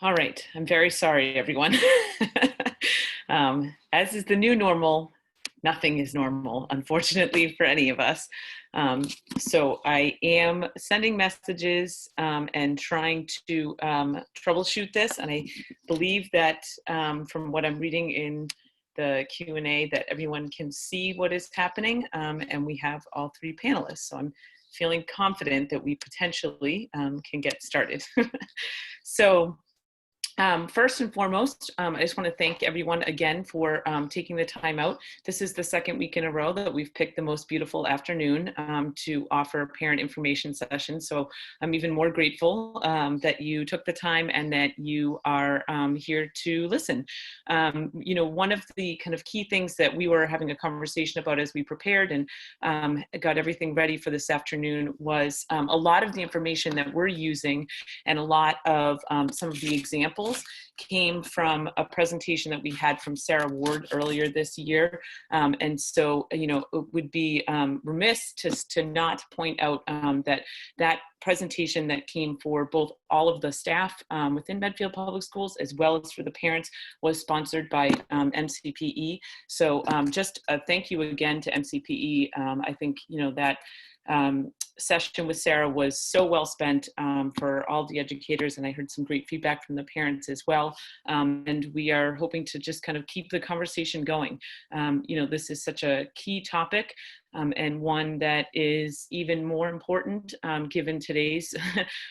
All right. I'm very sorry, everyone. As is the new normal, nothing is normal, unfortunately, for any of us. Um, so I am sending messages and trying to troubleshoot this. And I believe that from what I'm reading in the Q&A that everyone can see what is happening. And we have all three panelists. So I'm feeling confident that we potentially can get started. So first and foremost, I just want to thank everyone again for taking the time out. This is the second week in a row that we've picked the most beautiful afternoon to offer parent information sessions. So I'm even more grateful that you took the time and that you are here to listen. One of the kind of key things that we were having a conversation about as we prepared and got everything ready for this afternoon was a lot of the information that we're using and a lot of some of the examples came from a presentation that we had from Sarah Ward earlier this year. And so, it would be remiss to not point out that presentation that came for both all of the staff within Medfield Public Schools as well as for the parents was sponsored by MCPE. So just a thank you again to MCPE. I think, that session with Sarah was so well spent for all the educators, and I heard some great feedback from the parents as well. And we are hoping to just kind of keep the conversation going. This is such a key topic and one that is even more important given today's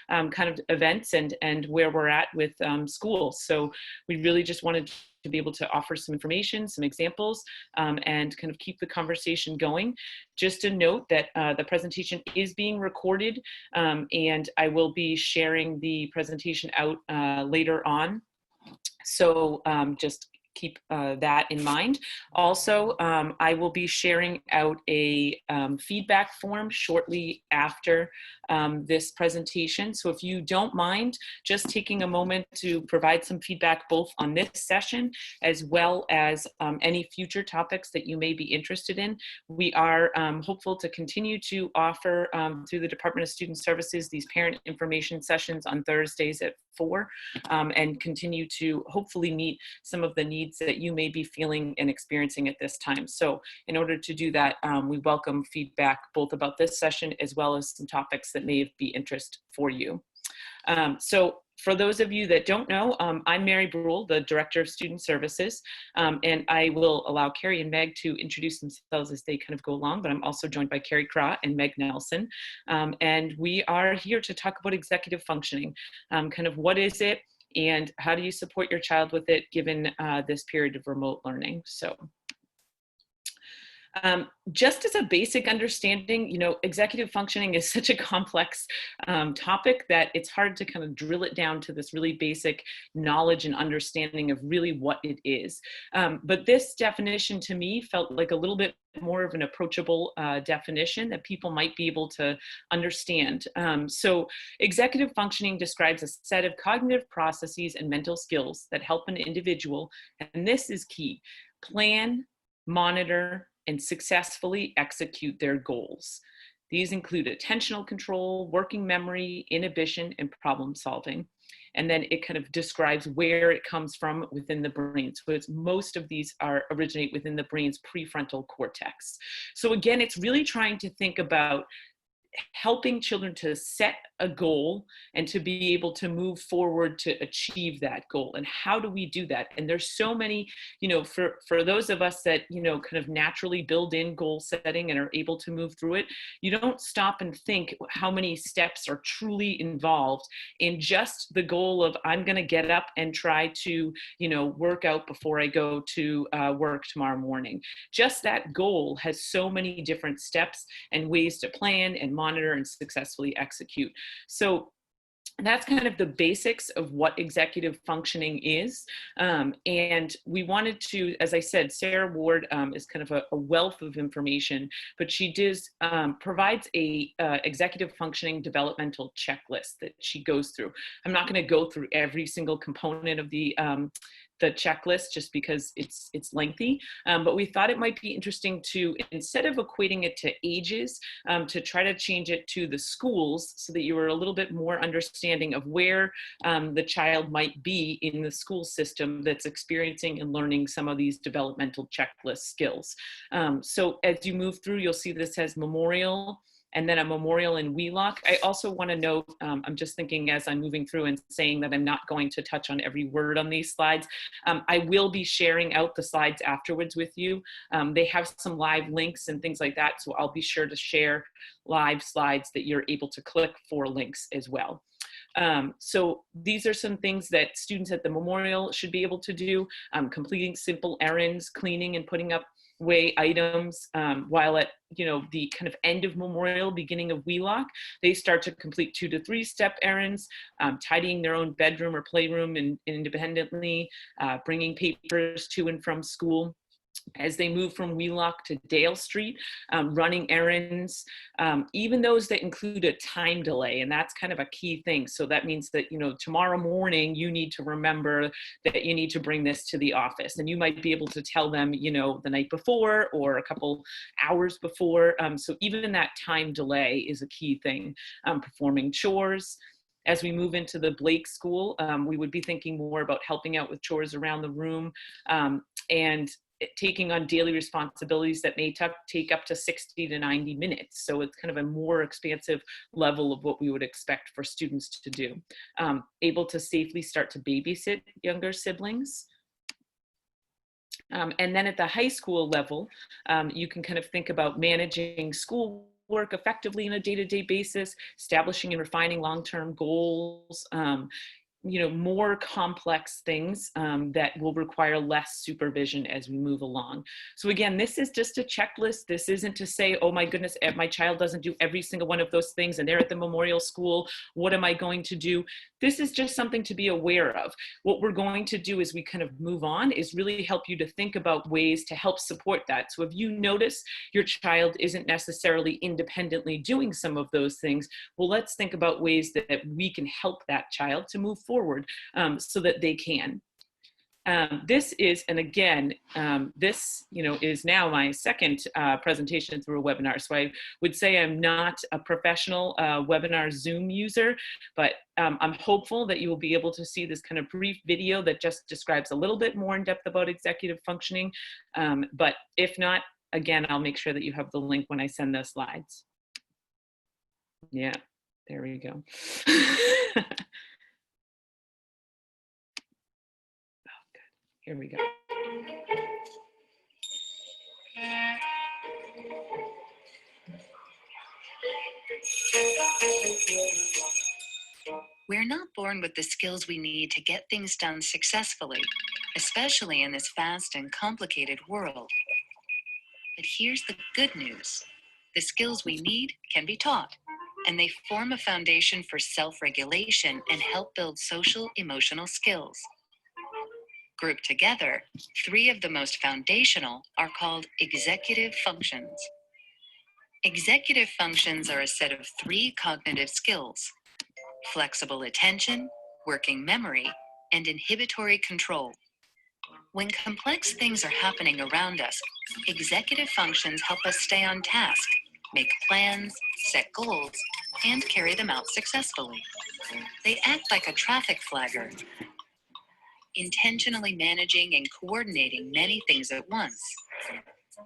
kind of events and where we're at with schools. So we really just wanted to be able to offer some information, some examples, and kind of keep the conversation going. Just a note that the presentation is being recorded, and I will be sharing the presentation out later on. So just keep that in mind. Also, I will be sharing out a feedback form shortly after this presentation. So if you don't mind just taking a moment to provide some feedback both on this session as well as any future topics that you may be interested in. We are hopeful to continue to offer through the Department of Student Services these parent information sessions on Thursdays at 4 and continue to hopefully meet some of the needs that you may be feeling and experiencing at this time. So in order to do that, we welcome feedback both about this session as well as some topics that may be interest for you. So for those of you that don't know, I'm Mary Brule, the Director of Student Services, and I will allow Carrie and Meg to introduce themselves as they kind of go along, but I'm also joined by Carrie Craw and Meg Nelson, and we are here to talk about executive functioning, kind of what is it, and how do you support your child with it given this period of remote learning. So just as a basic understanding, executive functioning is such a complex topic that it's hard to kind of drill it down to this really basic knowledge and understanding of really what it is. But this definition to me felt like a little bit more of an approachable definition that people might be able to understand. So executive functioning describes a set of cognitive processes and mental skills that help an individual, and this is key, plan, monitor, and successfully execute their goals. These include attentional control, working memory, inhibition, and problem solving. And then it kind of describes where it comes from within the brain. So most of these originate within the brain's prefrontal cortex. So again, it's really trying to think about helping children to set a goal and to be able to move forward to achieve that goal. And how do we do that? And there's so many, for those of us that, kind of naturally build in goal setting and are able to move through it, you don't stop and think how many steps are truly involved in just the goal of, I'm going to get up and try to, work out before I go to work tomorrow morning. Just that goal has so many different steps and ways to plan and monitor and successfully execute. So that's kind of the basics of what executive functioning is. And we wanted to, as I said, Sarah Ward is kind of a wealth of information, but she provides a executive functioning developmental checklist that she goes through. I'm not going to go through every single component of the checklist just because it's lengthy, but we thought it might be interesting to, instead of equating it to ages, to try to change it to the schools so that you were a little bit more understanding of where the child might be in the school system that's experiencing and learning some of these developmental checklist skills. So as you move through, you'll see this has memorial, and then a memorial in Wheelock. I also want to note, I'm just thinking as I'm moving through and saying that I'm not going to touch on every word on these slides. I will be sharing out the slides afterwards with you. They have some live links and things like that, so I'll be sure to share live slides that you're able to click for links as well. So these are some things that students at the memorial should be able to do, completing simple errands, cleaning and putting up way items, while at the kind of end of memorial, beginning of Wheelock, they start to complete 2 to 3 step errands, tidying their own bedroom or playroom independently, bringing papers to and from school. As they move from Wheelock to Dale Street, running errands, even those that include a time delay, and that's kind of a key thing. So that means that, tomorrow morning you need to remember that you need to bring this to the office, and you might be able to tell them, the night before or a couple hours before. So even that time delay is a key thing. Performing chores. As we move into the Blake School, we would be thinking more about helping out with chores around the room, and taking on daily responsibilities that may take up to 60 to 90 minutes. So it's kind of a more expansive level of what we would expect for students to do. Able to safely start to babysit younger siblings. And then at the high school level, you can kind of think about managing school work effectively on a day-to-day basis, establishing and refining long-term goals, more complex things that will require less supervision as we move along. So again, this is just a checklist. This isn't to say, oh my goodness, my child doesn't do every single one of those things and they're at the memorial school. What am I going to do? This is just something to be aware of. What we're going to do as we kind of move on is really help you to think about ways to help support that. So if you notice your child isn't necessarily independently doing some of those things, well, let's think about ways that we can help that child to move forward, so that they can. This is, and again, this is now my second presentation through a webinar. So I would say I'm not a professional webinar Zoom user, but I'm hopeful that you will be able to see this kind of brief video that just describes a little bit more in depth about executive functioning. But if not, again, I'll make sure that you have the link when I send those slides. Yeah, there we go. Here we go. We're not born with the skills we need to get things done successfully, especially in this fast and complicated world. But here's the good news. The skills we need can be taught, and they form a foundation for self-regulation and help build social emotional skills. Grouped together, 3 of the most foundational are called executive functions. Executive functions are a set of 3 cognitive skills: flexible attention, working memory, and inhibitory control. When complex things are happening around us, executive functions help us stay on task, make plans, set goals, and carry them out successfully. They act like a traffic flagger, intentionally managing and coordinating many things at once,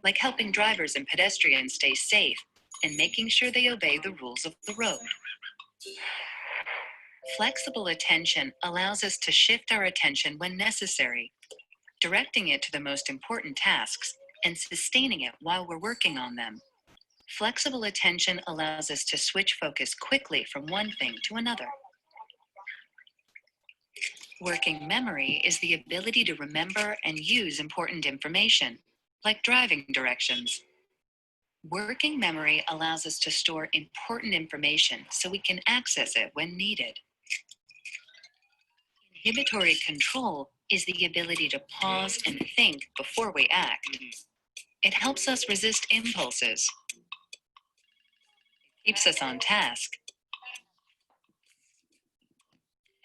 like helping drivers and pedestrians stay safe and making sure they obey the rules of the road. Flexible attention allows us to shift our attention when necessary, directing it to the most important tasks and sustaining it while we're working on them. Flexible attention allows us to switch focus quickly from one thing to another. Working memory is the ability to remember and use important information, like driving directions. Working memory allows us to store important information so we can access it when needed. Inhibitory control is the ability to pause and think before we act. It helps us resist impulses, keeps us on task,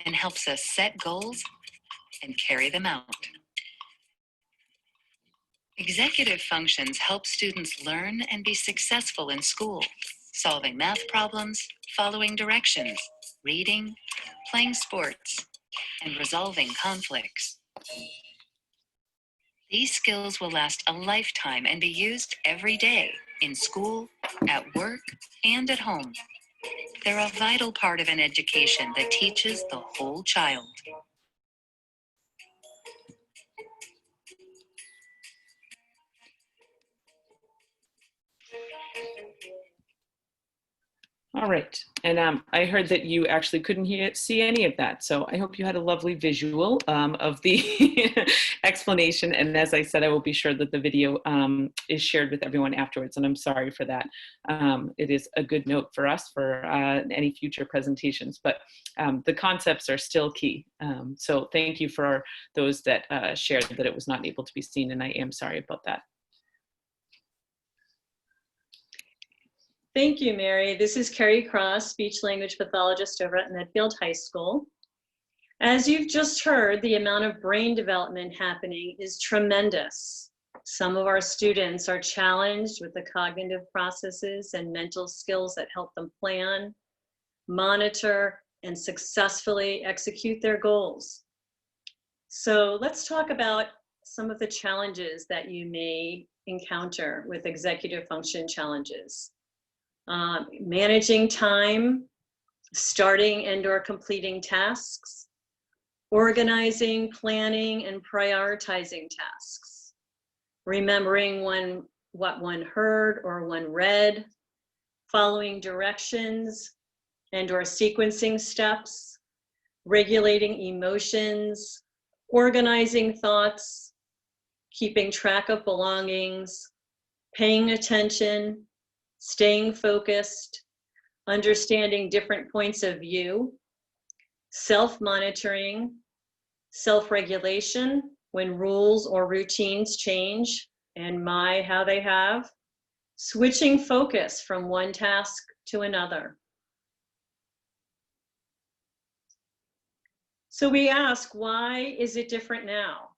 and helps us set goals and carry them out. Executive functions help students learn and be successful in school, solving math problems, following directions, reading, playing sports, and resolving conflicts. These skills will last a lifetime and be used every day in school, at work, and at home. They're a vital part of an education that teaches the whole child. All right, and I heard that you actually couldn't see any of that, so I hope you had a lovely visual of the explanation, and as I said, I will be sure that the video is shared with everyone afterwards, and I'm sorry for that. It is a good note for us for any future presentations, but the concepts are still key, so thank you for those that shared that it was not able to be seen, and I am sorry about that. Thank you, Mary. This is Carrie Cross, speech language pathologist over at Medfield High School. As you've just heard, the amount of brain development happening is tremendous. Some of our students are challenged with the cognitive processes and mental skills that help them plan, monitor, and successfully execute their goals. So let's talk about some of the challenges that you may encounter with executive function challenges. Managing time, starting and/or completing tasks, organizing, planning, and prioritizing tasks, remembering what one heard or one read, following directions and/or sequencing steps, regulating emotions, organizing thoughts, keeping track of belongings, paying attention, staying focused, understanding different points of view, self-monitoring, self-regulation when rules or routines change, and how they have, switching focus from one task to another. So we ask, why is it different now?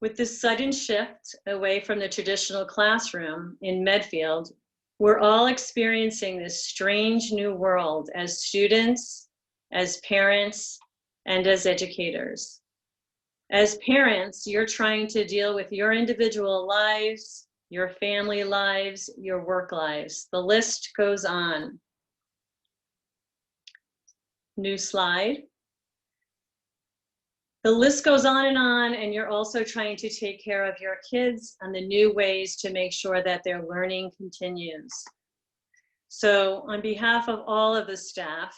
With this sudden shift away from the traditional classroom in Medfield, we're all experiencing this strange new world as students, as parents, and as educators. As parents, you're trying to deal with your individual lives, your family lives, your work lives. The list goes on. New slide. The list goes on, and you're also trying to take care of your kids and the new ways to make sure that their learning continues. So on behalf of all of the staff,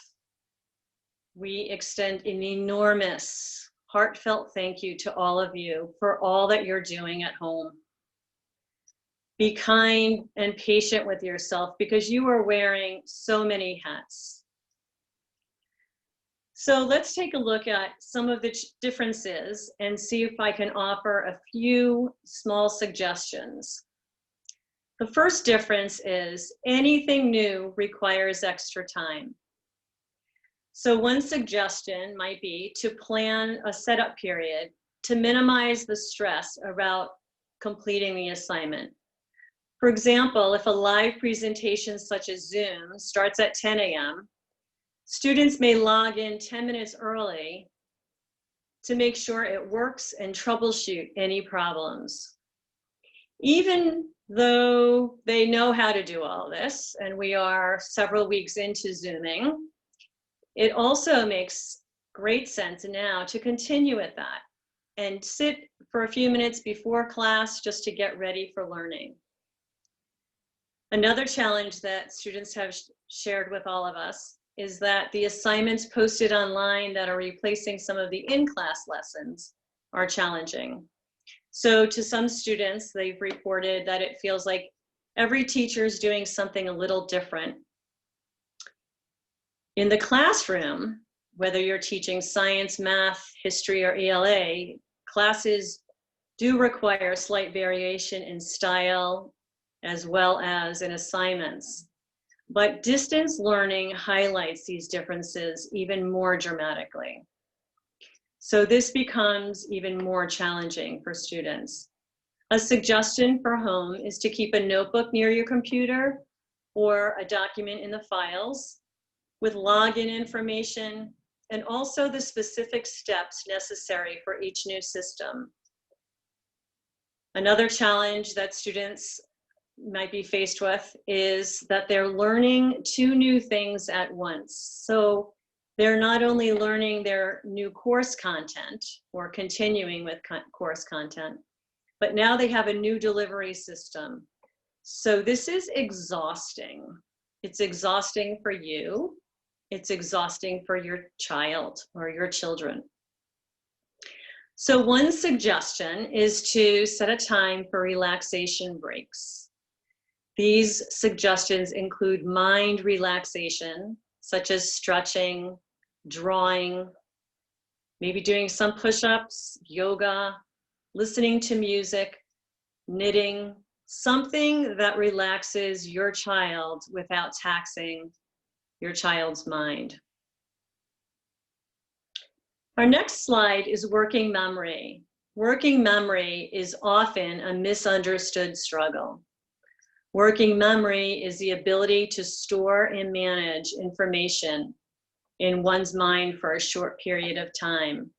we extend an enormous, heartfelt thank you to all of you for all that you're doing at home. Be kind and patient with yourself because you are wearing so many hats. So let's take a look at some of the differences and see if I can offer a few small suggestions. The first difference is anything new requires extra time. So one suggestion might be to plan a setup period to minimize the stress about completing the assignment. For example, if a live presentation such as Zoom starts at 10 a.m., students may log in 10 minutes early to make sure it works and troubleshoot any problems. Even though they know how to do all this, and we are several weeks into Zooming, it also makes great sense now to continue with that and sit for a few minutes before class just to get ready for learning. Another challenge that students have shared with all of us is that the assignments posted online that are replacing some of the in-class lessons are challenging. So to some students, they've reported that it feels like every teacher is doing something a little different. In the classroom, whether you're teaching science, math, history, or ELA, classes do require slight variation in style as well as in assignments. But distance learning highlights these differences even more dramatically. So this becomes even more challenging for students. A suggestion for home is to keep a notebook near your computer or a document in the files with login information and also the specific steps necessary for each new system. Another challenge that students might be faced with is that they're learning two new things at once. So they're not only learning their new course content or continuing with course content, but now they have a new delivery system. So this is exhausting. It's exhausting for you. It's exhausting for your child or your children. So one suggestion is to set a time for relaxation breaks. These suggestions include mind relaxation, such as stretching, drawing, maybe doing some push-ups, yoga, listening to music, knitting, something that relaxes your child without taxing your child's mind. Our next slide is working memory. Working memory is often a misunderstood struggle. Working memory is the ability to store and manage information in one's mind for a short period of time.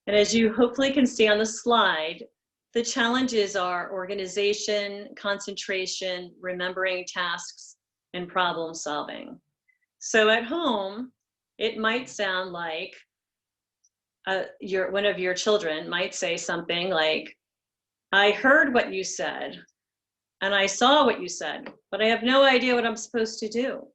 And as you hopefully can see on the slide, the challenges are organization, concentration, remembering tasks, and problem solving. So at home, it might sound like one of your children might say something like, I heard what you said, and I saw what you said, but I have no idea what I'm supposed to do.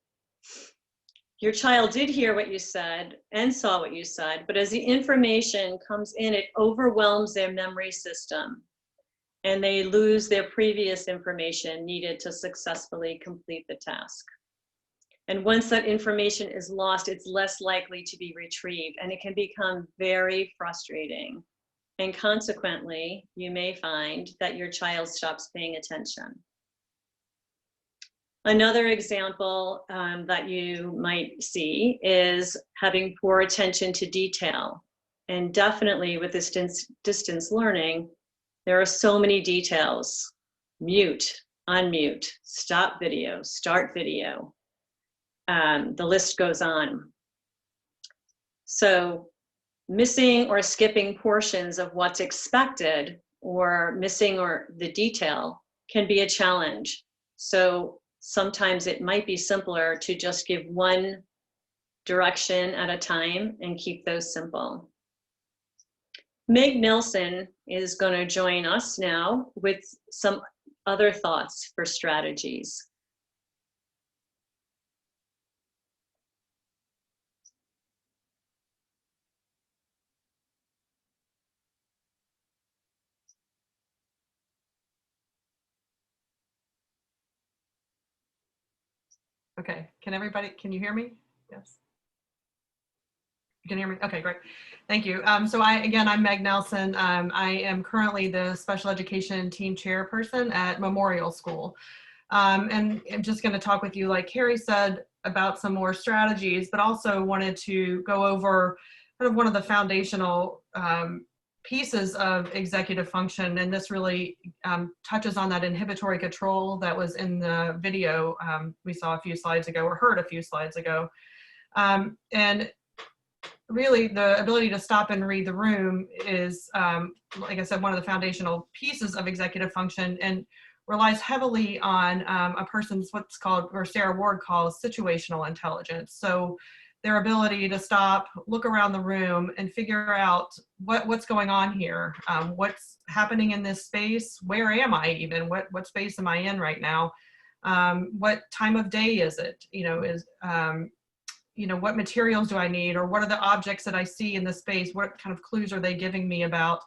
Your child did hear what you said and saw what you said, but as the information comes in, it overwhelms their memory system, and they lose their previous information needed to successfully complete the task. And once that information is lost, it's less likely to be retrieved, and it can become very frustrating. And consequently, you may find that your child stops paying attention. Another example that you might see is having poor attention to detail. And definitely with distance learning, there are so many details. Mute, unmute, stop video, start video. The list goes on. So missing or skipping portions of what's expected or missing or the detail can be a challenge. So sometimes it might be simpler to just give one direction at a time and keep those simple. Meg Nelson is going to join us now with some other thoughts for strategies. Okay, can you hear me? Yes. You can hear me? Okay, great. Thank you. So I'm Meg Nelson. I am currently the special education team chairperson at Memorial School. And I'm just going to talk with you, like Carrie said, about some more strategies, but also wanted to go over kind of one of the foundational pieces of executive function. And this really touches on that inhibitory control that was in the video we saw a few slides ago, or heard a few slides ago. And really the ability to stop and read the room is, like I said, one of the foundational pieces of executive function, and relies heavily on a person's what's called, or Sarah Ward calls, situational intelligence. So their ability to stop, look around the room, and figure out what's going on here, what's happening in this space, where am I even, what space am I in right now, what time of day is it, what materials do I need, or what are the objects that I see in the space, what kind of clues are they giving me about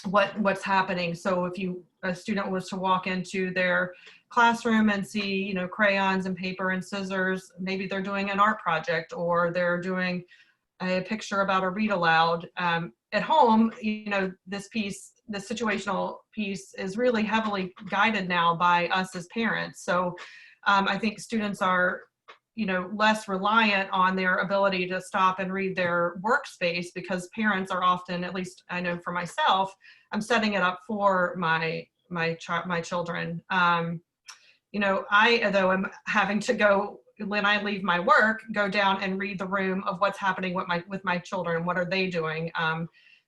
what's happening. So if a student was to walk into their classroom and see, crayons and paper and scissors, maybe they're doing an art project, or they're doing a picture about a read aloud. At home, this situational piece is really heavily guided now by us as parents. So I think students are, less reliant on their ability to stop and read their workspace, because parents are often, at least I know for myself, I'm setting it up for my children. I, though, am having to go, when I leave my work, go down and read the room of what's happening with my children. What are they doing?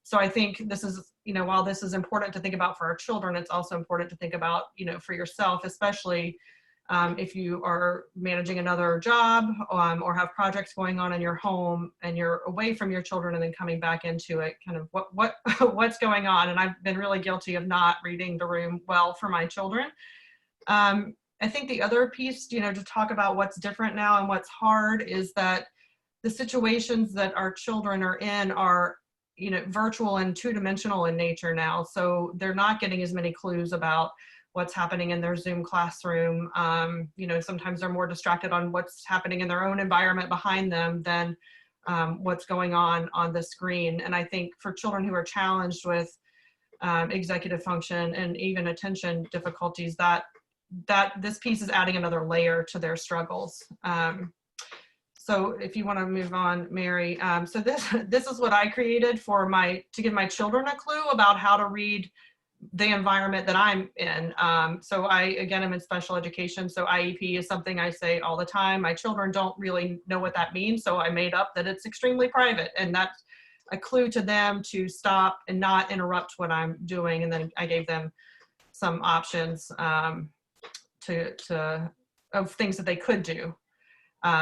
So I think this is, while this is important to think about for our children, it's also important to think about, for yourself, especially if you are managing another job or have projects going on in your home and you're away from your children and then coming back into it, kind of what's going on. And I've been really guilty of not reading the room well for my children. I think the other piece, to talk about what's different now and what's hard is that the situations that our children are in are, virtual and two-dimensional in nature now. So they're not getting as many clues about what's happening in their Zoom classroom. Sometimes they're more distracted on what's happening in their own environment behind them than what's going on the screen. And I think for children who are challenged with executive function and even attention difficulties, that this piece is adding another layer to their struggles. So if you want to move on, Mary. So this is what I created to give my children a clue about how to read the environment that I'm in. So again, I'm in special education. So IEP is something I say all the time. My children don't really know what that means. So I made up that it's extremely private, and that's a clue to them to stop and not interrupt what I'm doing. And then I gave them some options of things that they could do.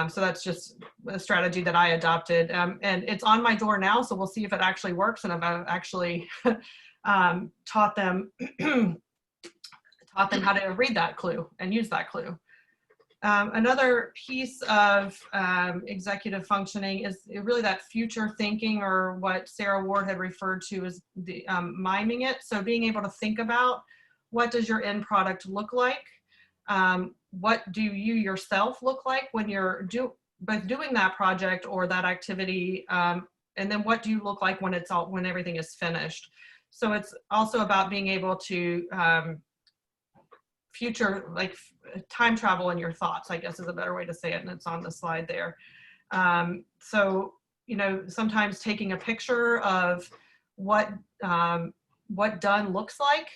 So that's just a strategy that I adopted, and it's on my door now. So we'll see if it actually works, and if I've actually taught them how to read that clue and use that clue. Another piece of executive functioning is really that future thinking, or what Sarah Ward had referred to as the miming it. So being able to think about, what does your end product look like? What do you yourself look like when you're both doing that project or that activity? And then what do you look like when everything is finished? So it's also about being able to time travel in your thoughts, I guess is a better way to say it. And it's on the slide there. So, sometimes taking a picture of what done looks like,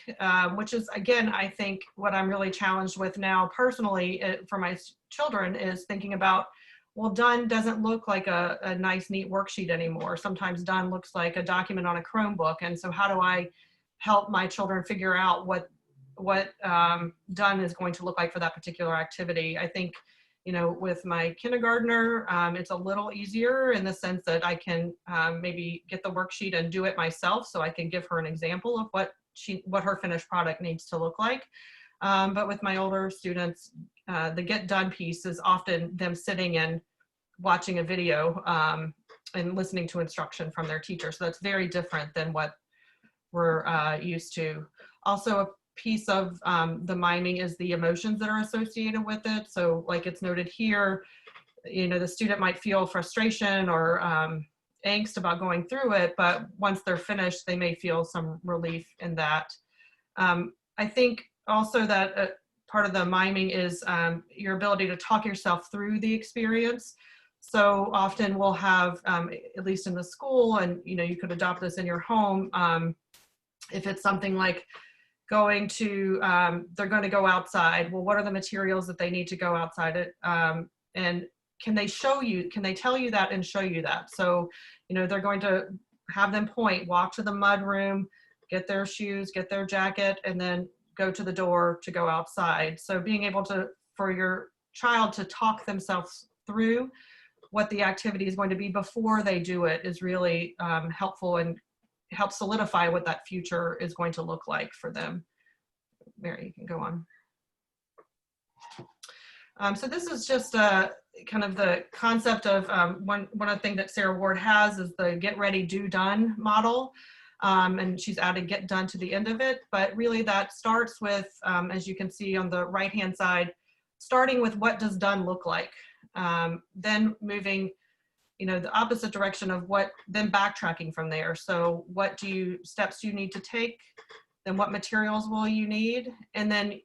which is, again, I think what I'm really challenged with now personally for my children is thinking about, well, done doesn't look like a nice, neat worksheet anymore. Sometimes done looks like a document on a Chromebook. And so how do I help my children figure out what done is going to look like for that particular activity? I think, with my kindergartner, it's a little easier in the sense that I can maybe get the worksheet and do it myself, so I can give her an example of what her finished product needs to look like. But with my older students, the get done piece is often them sitting and watching a video and listening to instruction from their teacher. So that's very different than what we're used to. Also, a piece of the miming is the emotions that are associated with it. So like it's noted here, the student might feel frustration or angst about going through it, but once they're finished, they may feel some relief in that. I think also that part of the miming is your ability to talk yourself through the experience. So often we'll have, at least in the school, and you could adopt this in your home, if it's something like they're going to go outside. Well, what are the materials that they need to go outside and can they tell you that and show you that? So, they're going to have them walk to the mud room, get their shoes, get their jacket, and then go to the door to go outside. So being able for your child to talk themselves through what the activity is going to be before they do it is really helpful and help solidify what that future is going to look like for them. Mary, you can go on. So this is just kind of the concept of one of the things that Sarah Ward has is the get ready, do done model. And she's added get done to the end of it. But really that starts with, as you can see on the right-hand side, starting with what does done look like? Then moving the opposite direction of then backtracking from there. So what steps do you need to take? Then what materials will you need? And then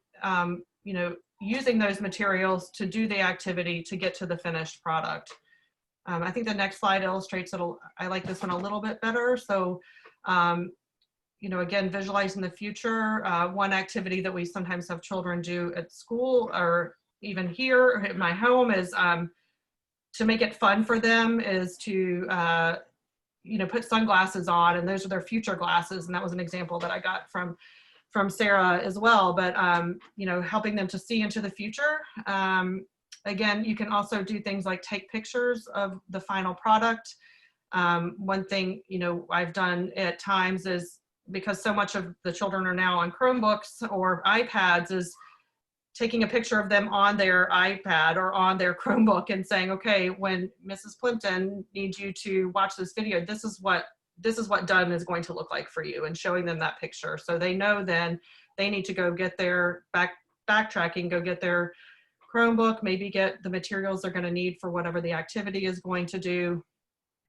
using those materials to do the activity to get to the finished product. I think the next slide illustrates it. I like this one a little bit better. So, again, visualizing the future. One activity that we sometimes have children do at school or even here at my home is to make it fun for them is to, put sunglasses on, and those are their future glasses. And that was an example that I got from Sarah as well, but, helping them to see into the future. Again, you can also do things like take pictures of the final product. One thing, I've done at times is, because so much of the children are now on Chromebooks or iPads, is taking a picture of them on their iPad or on their Chromebook and saying, okay, when Mrs. Plimpton needs you to watch this video, this is what done is going to look like for you, and showing them that picture. So they know then they need to go get their backtracking, go get their Chromebook, maybe get the materials they're going to need for whatever the activity is going to do.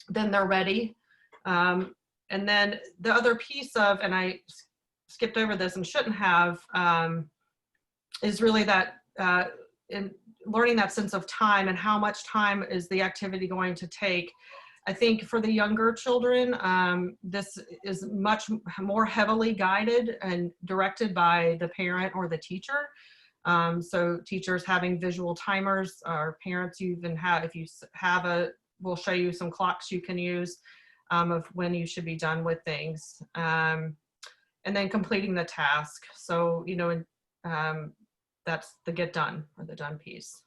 Then they're ready. And then the other piece of, and I skipped over this and shouldn't have, is really that in learning that sense of time and how much time is the activity going to take. I think for the younger children, this is much more heavily guided and directed by the parent or the teacher. So teachers having visual timers, or parents, you even have, if you have we'll show you some clocks you can use of when you should be done with things. And then completing the task. So, that's the get done, or the done piece.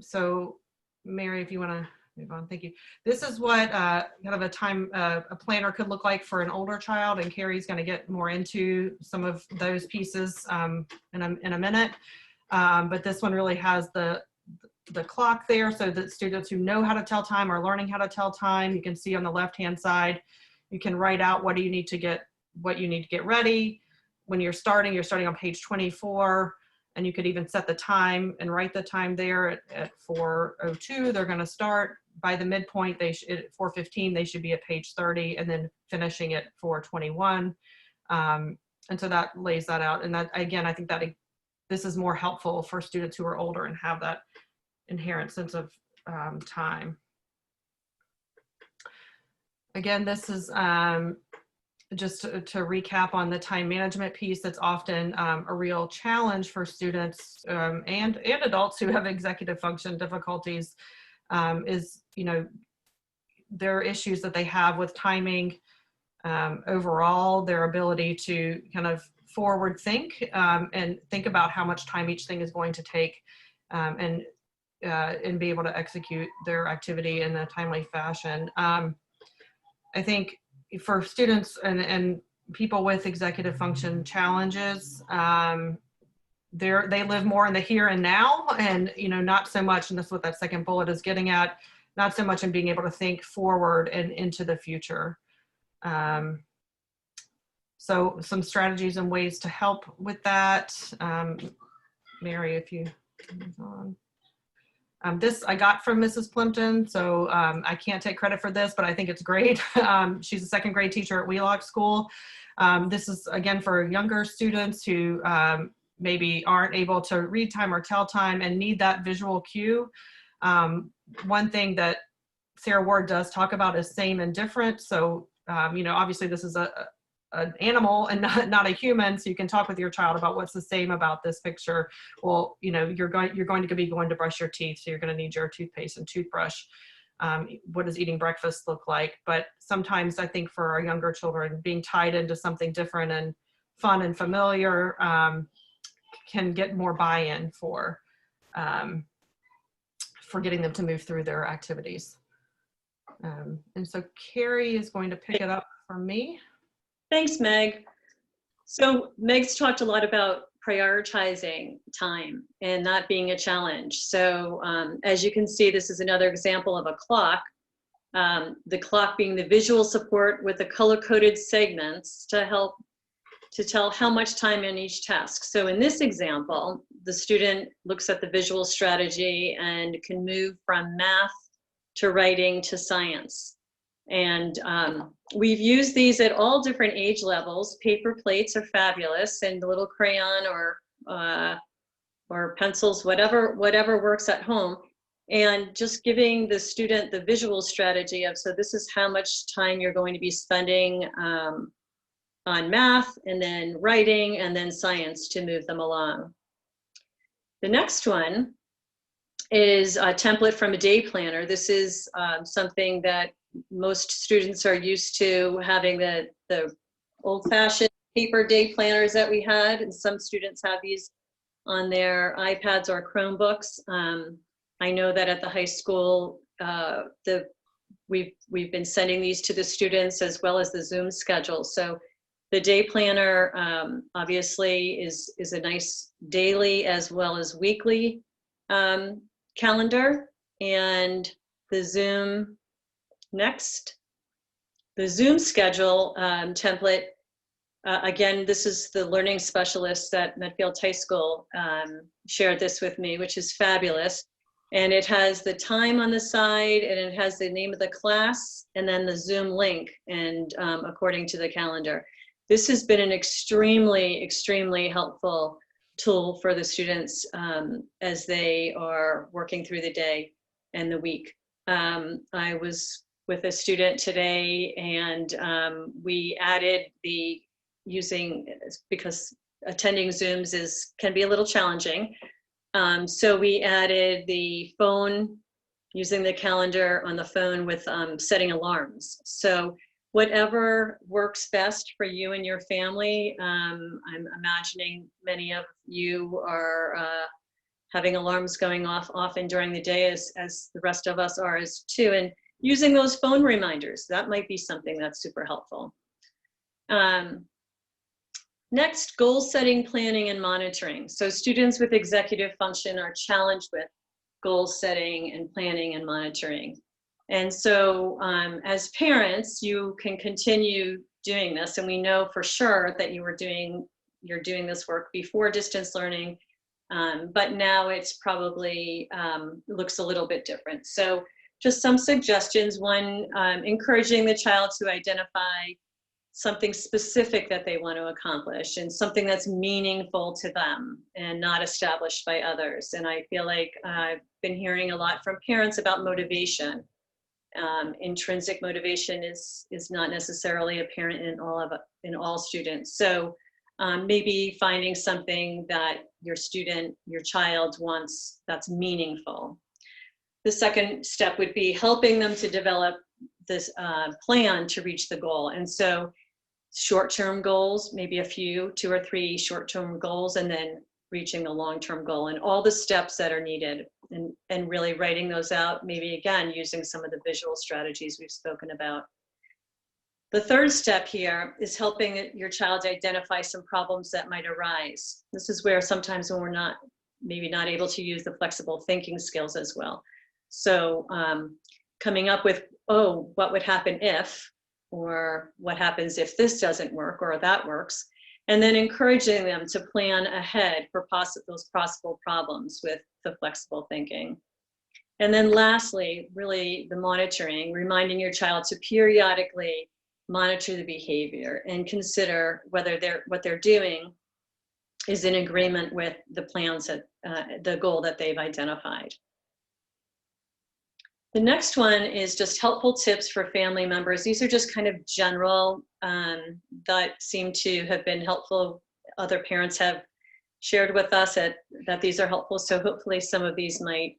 So Mary, if you want to move on, thank you. This is what kind of a planner could look like for an older child, and Carrie's going to get more into some of those pieces in a minute. But this one really has the clock there, so that students who know how to tell time are learning how to tell time. You can see on the left-hand side, you can write out what you need to get ready. When you're starting on page 24, and you could even set the time and write the time there at 4:02. They're going to start. By the midpoint, at 4:15, they should be at page 30, and then finishing at 4:21. And so that lays that out. And that, again, I think that this is more helpful for students who are older and have that inherent sense of time. Again, this is just to recap on the time management piece. That's often a real challenge for students and adults who have executive function difficulties. Is, there are issues that they have with timing overall, their ability to kind of forward think and think about how much time each thing is going to take, and be able to execute their activity in a timely fashion. I think for students and people with executive function challenges, they live more in the here and now, and not so much, and this is what that second bullet is getting at, not so much in being able to think forward and into the future. So some strategies and ways to help with that. Mary, if you move on. This I got from Mrs. Plimpton, so I can't take credit for this, but I think it's great. She's a second grade teacher at Wheelock School. This is, again, for younger students who maybe aren't able to read time or tell time and need that visual cue. One thing that Sarah Ward does talk about is same and different. So, obviously this is an animal and not a human, so you can talk with your child about what's the same about this picture. Well, you're going to be going to brush your teeth, so you're going to need your toothpaste and toothbrush. What does eating breakfast look like? But sometimes I think for our younger children, being tied into something different and fun and familiar can get more buy-in for getting them to move through their activities. And so Carrie is going to pick it up from me. Thanks, Meg. So Meg's talked a lot about prioritizing time and not being a challenge. So as you can see, this is another example of a clock. The clock being the visual support with the color-coded segments to help to tell how much time in each task. So in this example, the student looks at the visual strategy and can move from math to writing to science. And we've used these at all different age levels. Paper plates are fabulous, and the little crayon or or pencils, whatever works at home, and just giving the student the visual strategy of, so this is how much time you're going to be spending on math, and then writing, and then science to move them along. The next one is a template from a day planner. This is something that most students are used to, having the old-fashioned paper day planners that we had, and some students have these on their iPads or Chromebooks. I know that at the high school, we've been sending these to the students, as well as the Zoom schedule. So the day planner obviously is a nice daily as well as weekly calendar. And the Zoom schedule template, again, this is the learning specialist at Medfield High School shared this with me, which is fabulous. And it has the time on the side, and it has the name of the class, and then the Zoom link, and according to the calendar. This has been an extremely, extremely helpful tool for the students as they are working through the day and the week. I was with a student today, and we added because attending Zooms can be a little challenging. So we added the phone, using the calendar on the phone with setting alarms. So whatever works best for you and your family. I'm imagining many of you are having alarms going off often during the day, as the rest of us are too, and using those phone reminders. That might be something that's super helpful. Next, goal setting, planning, and monitoring. So students with executive function are challenged with goal setting and planning and monitoring. And so as parents, you can continue doing this, and we know for sure that you're doing this work before distance learning, but now it's probably looks a little bit different. So just some suggestions. One, encouraging the child to identify something specific that they want to accomplish, and something that's meaningful to them and not established by others. And I feel like I've been hearing a lot from parents about motivation. Intrinsic motivation is not necessarily apparent in all students. So maybe finding something that your child wants that's meaningful. The second step would be helping them to develop this plan to reach the goal. And so short-term goals, maybe 2 or 3 short-term goals, and then reaching a long-term goal, and all the steps that are needed, and really writing those out, maybe again using some of the visual strategies we've spoken about. The third step here is helping your child identify some problems that might arise. This is where sometimes when we're maybe not able to use the flexible thinking skills as well. So coming up with, oh, what would happen if, or what happens if this doesn't work or that works, and then encouraging them to plan ahead for those possible problems with the flexible thinking. And then lastly, really the monitoring, reminding your child to periodically monitor the behavior and consider whether what they're doing is in agreement with the plans the goal that they've identified. The next one is just helpful tips for family members. These are just kind of general that seem to have been helpful. Other parents have shared with us that these are helpful. So hopefully some of these might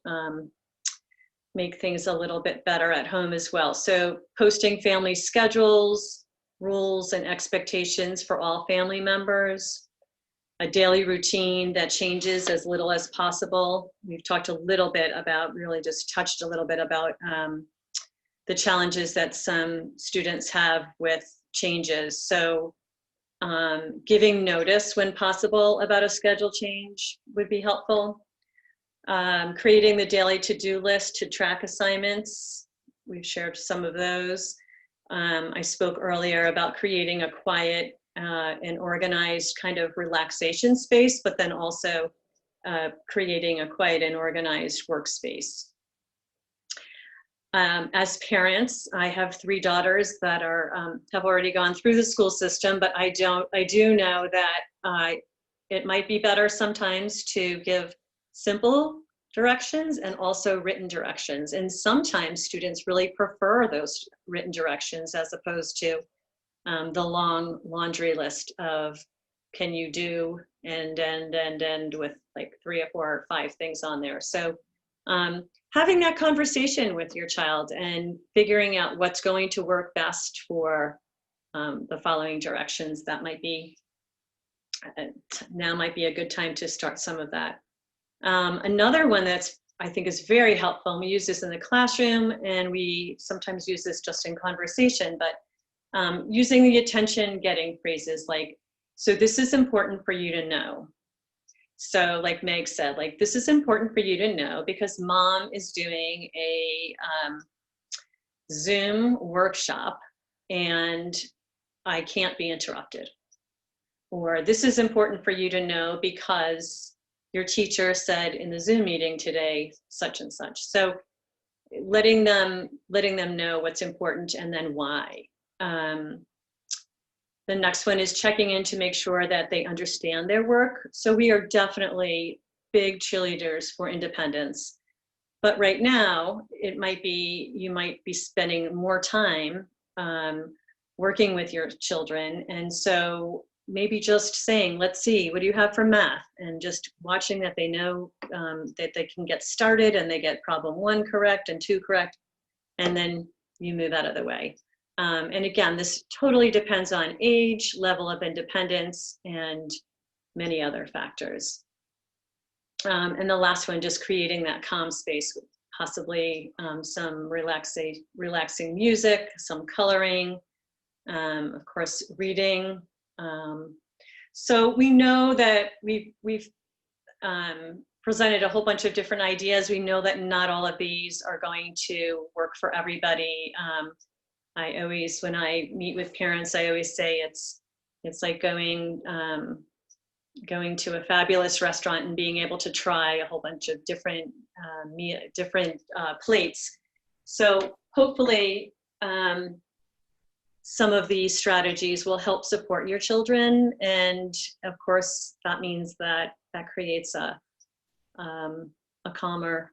make things a little bit better at home as well. So posting family schedules, rules, and expectations for all family members. A daily routine that changes as little as possible. We've talked a little bit about, really just touched a little bit about the challenges that some students have with changes. So giving notice when possible about a schedule change would be helpful. Creating the daily to-do list to track assignments. We've shared some of those. I spoke earlier about creating a quiet and organized kind of relaxation space, but then also creating a quiet and organized workspace. As parents, I have 3 daughters that have already gone through the school system, but I do know that it might be better sometimes to give simple directions and also written directions. And sometimes students really prefer those written directions as opposed to the long laundry list of can you do and with like 3 or 4 or 5 things on there. So having that conversation with your child and figuring out what's going to work best for the following directions, that might be, now might be a good time to start some of that. Another one that's I think is very helpful, and we use this in the classroom and we sometimes use this just in conversation, but using the attention getting phrases like, so this is important for you to know. So like Meg said, like, this is important for you to know because mom is doing a Zoom workshop and I can't be interrupted. Or this is important for you to know because your teacher said in the Zoom meeting today, such and such. So letting them know what's important and then why. The next one is checking in to make sure that they understand their work. So we are definitely big cheerleaders for independence. But right now, it might be, you might be spending more time working with your children. And so maybe just saying, let's see, what do you have for math? And just watching that they know that they can get started and they get problem 1 correct and 2 correct, and then you move out of the way. And again, this totally depends on age, level of independence, and many other factors. And the last one, just creating that calm space, with possibly some relaxing music, some coloring, of course, reading. So we know that we've presented a whole bunch of different ideas. We know that not all of these are going to work for everybody. I always, when I meet with parents, I always say it's like going to a fabulous restaurant and being able to try a whole bunch of different plates. So hopefully some of these strategies will help support your children, and of course that means that creates a calmer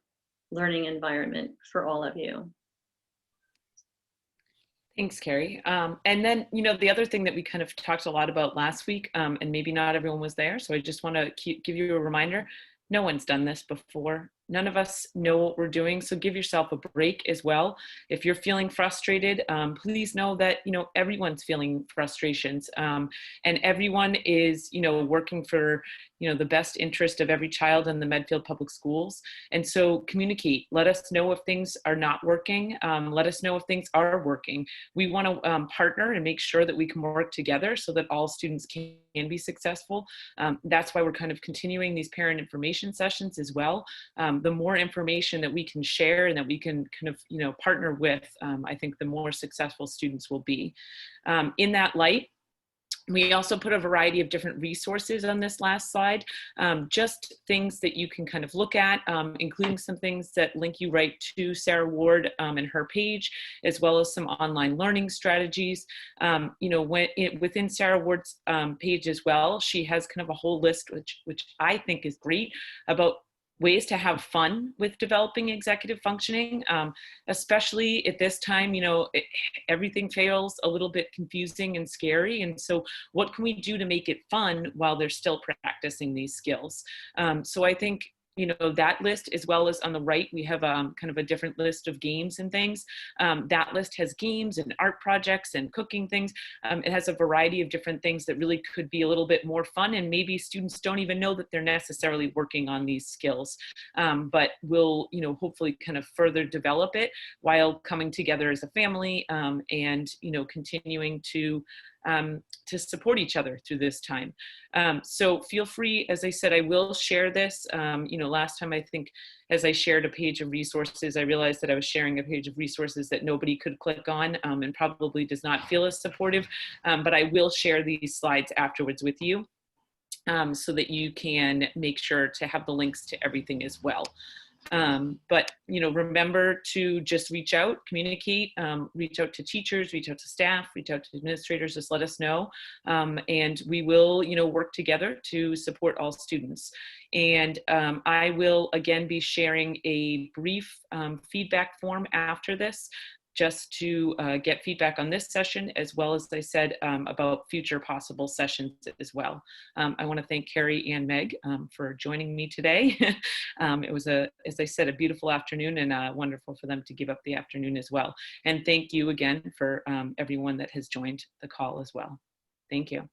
learning environment for all of you. Thanks, Carrie. And then, you know, the other thing that we kind of talked a lot about last week, and maybe not everyone was there, so I just want to give you a reminder, no one's done this before. None of us know what we're doing, so give yourself a break as well. If you're feeling frustrated, please know that, you know, everyone's feeling frustrations, and everyone is, you know, working for, you know, the best interest of every child in the Medfield Public Schools. And so communicate. Let us know if things are not working. Let us know if things are working. We want to partner and make sure that we can work together so that all students can be successful. That's why we're kind of continuing these parent information sessions as well. The more information that we can share and that we can kind of, you know, partner with, I think the more successful students will be. In that light, we also put a variety of different resources on this last slide, just things that you can kind of look at, including some things that link you right to Sarah Ward and her page, as well as some online learning strategies. You know, within Sarah Ward's page as well, she has kind of a whole list, which I think is great, about ways to have fun with developing executive functioning, especially at this time. You know, everything feels a little bit confusing and scary. And so what can we do to make it fun while they're still practicing these skills? So I think, you know, that list, as well as on the right, we have kind of a different list of games and things. That list has games and art projects and cooking things. It has a variety of different things that really could be a little bit more fun, and maybe students don't even know that they're necessarily working on these skills, but will, you know, hopefully kind of further develop it while coming together as a family, and, you know, continuing to support each other through this time. So feel free, as I said, I will share this. You know, last time I think as I shared a page of resources, I realized that I was sharing a page of resources that nobody could click on, and probably does not feel as supportive, but I will share these slides afterwards with you, so that you can make sure to have the links to everything as well. But, remember to just reach out, communicate, reach out to teachers, reach out to staff, reach out to administrators, just let us know. And we will, work together to support all students. And I will again be sharing a brief feedback form after this, just to get feedback on this session, as well as I said about future possible sessions as well. I want to thank Carrie and Meg for joining me today. It was, as I said, a beautiful afternoon, and wonderful for them to give up the afternoon as well. And thank you again for everyone that has joined the call as well. Thank you.